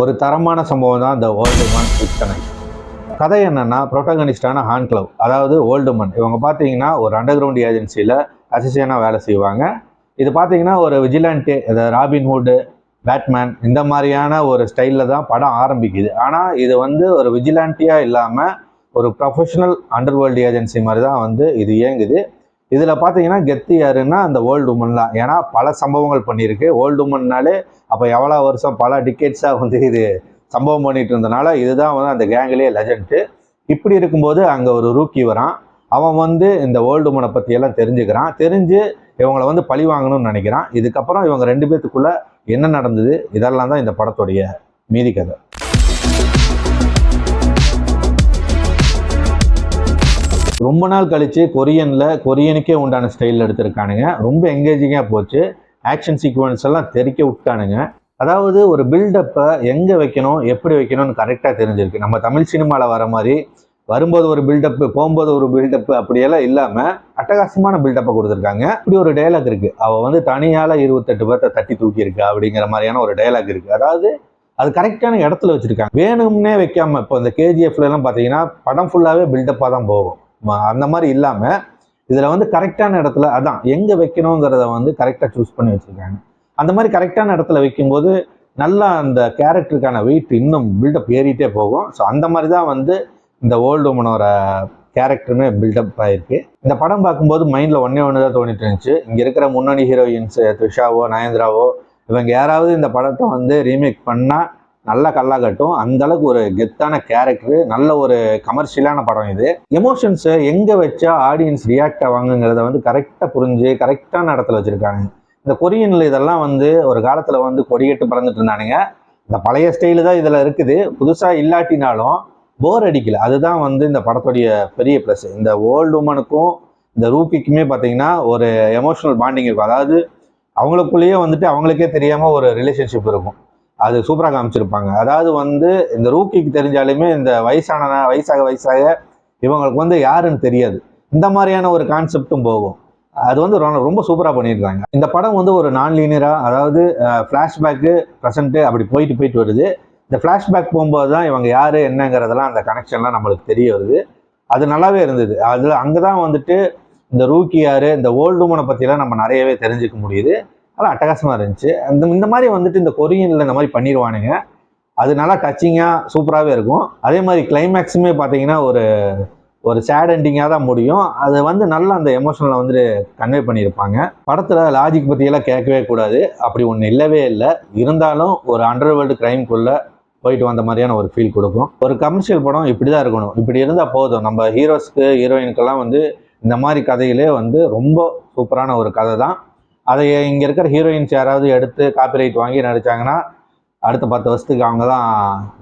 ஒரு தரமான சம்பவம் தான் இந்த ஓல்டுமன் வித்தனை. கதை என்னன்னா, புரோட்டகனிஸ்டான ஹான்க்ளவ், அதாவது ஓல்டுமன், இவங்க பார்த்தீங்கன்னா ஒரு அண்டர் கிரவுண்ட் ஏஜென்சியில் அசிஸ்டண்டாக வேலை செய்வாங்க. இது பார்த்தீங்கன்னா ஒரு விஜிலான்டே, ராபின்ஹுட், பேட்மேன் இந்த மாதிரியான ஒரு ஸ்டைலில் தான் படம் ஆரம்பிக்குது. ஆனால் இது ஒரு விஜிலாண்டியாக இல்லாமல் ஒரு ப்ரொஃபஷனல் அண்டர்வேர்ல்டு ஏஜென்சி மாதிரி தான் இது இயங்குது. இதில் பார்த்தீங்கன்னா கெத்து யாருன்னா அந்த ஓல்டு உமன் தான். ஏன்னா பல சம்பவங்கள் பண்ணியிருக்கு. ஓல்டு உமன்னாலே அப்போ எவ்வளோ வருஷம் பல டிக்கெட்ஸாக இது சம்பவம் பண்ணிட்டு இருந்தனால இதுதான் அந்த கேங்கிலே லெஜண்ட்டு. இப்படி இருக்கும்போது அங்கே ஒரு ரூக்கி வரான். அவன் இந்த ஓல்டு உமனை பற்றியெல்லாம் தெரிஞ்சுக்கிறான். தெரிஞ்சு இவங்களை பழி வாங்கணும்னு நினைக்கிறான். இதுக்கப்புறம் இவங்க ரெண்டு பேத்துக்குள்ளே என்ன நடந்தது, இதெல்லாம் தான் இந்த படத்துடைய மீதி கதை. ரொம்ப நாள் கழிச்சு கொரியனுக்கே உண்டான ஸ்டைலில் எடுத்திருக்கானுங்க. ரொம்ப எங்கேஜிங்காக போச்சு. ஆக்ஷன் சீக்வன்ஸ் எல்லாம் தெறிக்க விட்டானுங்க. அதாவது ஒரு பில்டப்பை எங்கே வைக்கணும், எப்படி வைக்கணும்னு கரெக்டாக தெரிஞ்சிருக்கு. நம்ம தமிழ் சினிமாவில் வர மாதிரி வரும்போது ஒரு பில்டப்பு, போகும்போது ஒரு பில்டப்பு அப்படியெல்லாம் இல்லாமல் அட்டகாசமான பில்டப்பை கொடுத்துருக்காங்க. இப்படி ஒரு டைலாக் இருக்குது, அவள் தனியால் 28 பேர்த்த தட்டி தூக்கியிருக்கா அப்படிங்கிற மாதிரியான ஒரு டைலாக் இருக்குது. அதாவது அது கரெக்டான இடத்துல வச்சுருக்காங்க. வேணும்னே வைக்காமல். இப்போ இந்த கேஜிஎஃப்லாம் பார்த்தீங்கன்னா படம் ஃபுல்லாகவே பில்டப்பாக தான் போகும். அந்த மாதிரி இல்லாமல் இதில் கரெக்டான இடத்துல அதான் எங்கே வைக்கணுங்கிறத கரெக்டாக சூஸ் பண்ணி வச்சுருக்காங்க. அந்த மாதிரி கரெக்டான இடத்துல வைக்கும்போது நல்லா அந்த கேரக்டருக்கான வெயிட் இன்னும் பில்டப் ஏறிட்டே போகும். ஸோ அந்த மாதிரி தான் இந்த ஓல்டு உமனோட கேரக்டருமே பில்டப் ஆகிருக்கு. இந்த படம் பார்க்கும்போது மைண்டில் ஒன்று தான் தோணிட்டு இருந்துச்சு. இங்கே இருக்கிற முன்னணி ஹீரோயின்ஸ் த்ரிஷாவோ நயன்தாராவோ இவங்க யாராவது இந்த படத்தை ரீமேக் பண்ணால் நல்லா கல்லா கட்டும். அந்த அளவுக்கு ஒரு கெத்தான கேரக்டரு, நல்ல ஒரு கமர்ஷியலான படம் இது. எமோஷன்ஸை எங்கே வச்சா ஆடியன்ஸ் ரியாக்ட் ஆவாங்கிறத கரெக்டாக புரிஞ்சு கரெக்டான இடத்துல வச்சுருக்காங்க. இந்த கொரியனில் இதெல்லாம் ஒரு காலத்தில் கொடிகட்டு பறந்துட்டு இருந்தானுங்க. இந்த பழைய ஸ்டைலு தான் இதில் இருக்குது. புதுசாக இல்லாட்டினாலும் போர் அடிக்கல. அதுதான் இந்த படத்துடைய பெரிய ப்ளஸ். இந்த ஓல்டு உமனுக்கும் இந்த ரூக்கிக்குமே பார்த்தீங்கன்னா ஒரு எமோஷனல் பாண்டிங் இருக்கும். அதாவது அவங்களுக்குள்ளேயே அவங்களுக்கே தெரியாமல் ஒரு ரிலேஷன்ஷிப் இருக்கும். அது சூப்பராக காமிச்சிருப்பாங்க. அதாவது இந்த ரூக்கிக்கு தெரிஞ்சாலுமே இந்த வயசாக இவங்களுக்கு யாருன்னு தெரியாது. இந்த மாதிரியான ஒரு கான்செப்டும் போகும். அது ரொம்ப சூப்பராக பண்ணியிருக்காங்க. இந்த படம் ஒரு நான் லீனியராக, அதாவது ஃப்ளாஷ்பேக்கு ப்ரெசண்ட்டு அப்படி போயிட்டு வருது. இந்த ஃப்ளாஷ்பேக் போகும்போது தான் இவங்க யார் என்னங்கிறதெல்லாம் அந்த கனெக்ஷன்லாம் நம்மளுக்கு தெரிய வருது. அது நல்லாவே இருந்தது. அதில் அங்கே தான் இந்த ரூக்கி யார், இந்த ஓல்டு உமனை பற்றிலாம் நம்ம நிறையவே தெரிஞ்சுக்க முடியுது. அதெல்லாம் அட்டகாசமாக இருந்துச்சு. இந்த மாதிரி இந்த கொரியனில் இந்த மாதிரி பண்ணிடுவானுங்க. அது நல்லா டச்சிங்காக சூப்பராகவே இருக்கும். அதே மாதிரி கிளைமேக்ஸுமே பார்த்தீங்கன்னா ஒரு சேட் எண்டிங்காக தான் முடியும். அது நல்லா அந்த எமோஷனில் கன்வே பண்ணியிருப்பாங்க. படத்தில் லாஜிக் பற்றியெல்லாம் கேட்கவே கூடாது, அப்படி ஒன்று இல்லவே இல்லை. இருந்தாலும் ஒரு அண்டர்வேர்ல்டு கிரைம்குள்ளே போயிட்டு வந்த மாதிரியான ஒரு ஃபீல் கொடுக்கும். ஒரு கமர்ஷியல் படம் இப்படி தான் இருக்கணும். இப்படி இருந்தால் போதும். நம்ம ஹீரோஸ்க்கு ஹீரோயினுக்கெல்லாம் இந்த மாதிரி கதையிலே ரொம்ப சூப்பரான ஒரு கதை தான். அதை இங்கே இருக்கிற ஹீரோயின்ஸ் யாராவது எடுத்து காப்பிரைட் வாங்கி நடித்தாங்கன்னா அடுத்த 10 வருஷத்துக்கு அவங்க தான்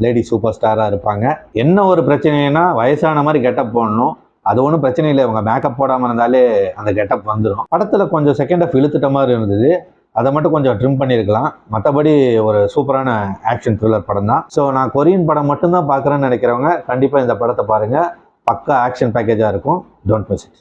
லேடி சூப்பர் ஸ்டாராக இருப்பாங்க. என்ன ஒரு பிரச்சனைனா வயசான மாதிரி கெட்டப் போடணும். அது ஒன்றும் பிரச்சனை இல்லை. இவங்க மேக்கப் போடாமல் இருந்தாலே அந்த கெட்டப் வந்துடும். படத்தில் கொஞ்சம் செகண்ட் ஆஃப் இழுத்துட்ட மாதிரி இருந்தது. அதை மட்டும் கொஞ்சம் ட்ரிம் பண்ணியிருக்கலாம். மற்றபடி ஒரு சூப்பரான ஆக்ஷன் த்ரில்லர் படம் தான். ஸோ நான் கொரியன் படம் மட்டும்தான் பார்க்குறேன்னு நினைக்கிறவங்க கண்டிப்பாக இந்த படத்தை பாருங்கள். பக்கா ஆக்ஷன் பேக்கேஜாக இருக்கும். Don't miss it.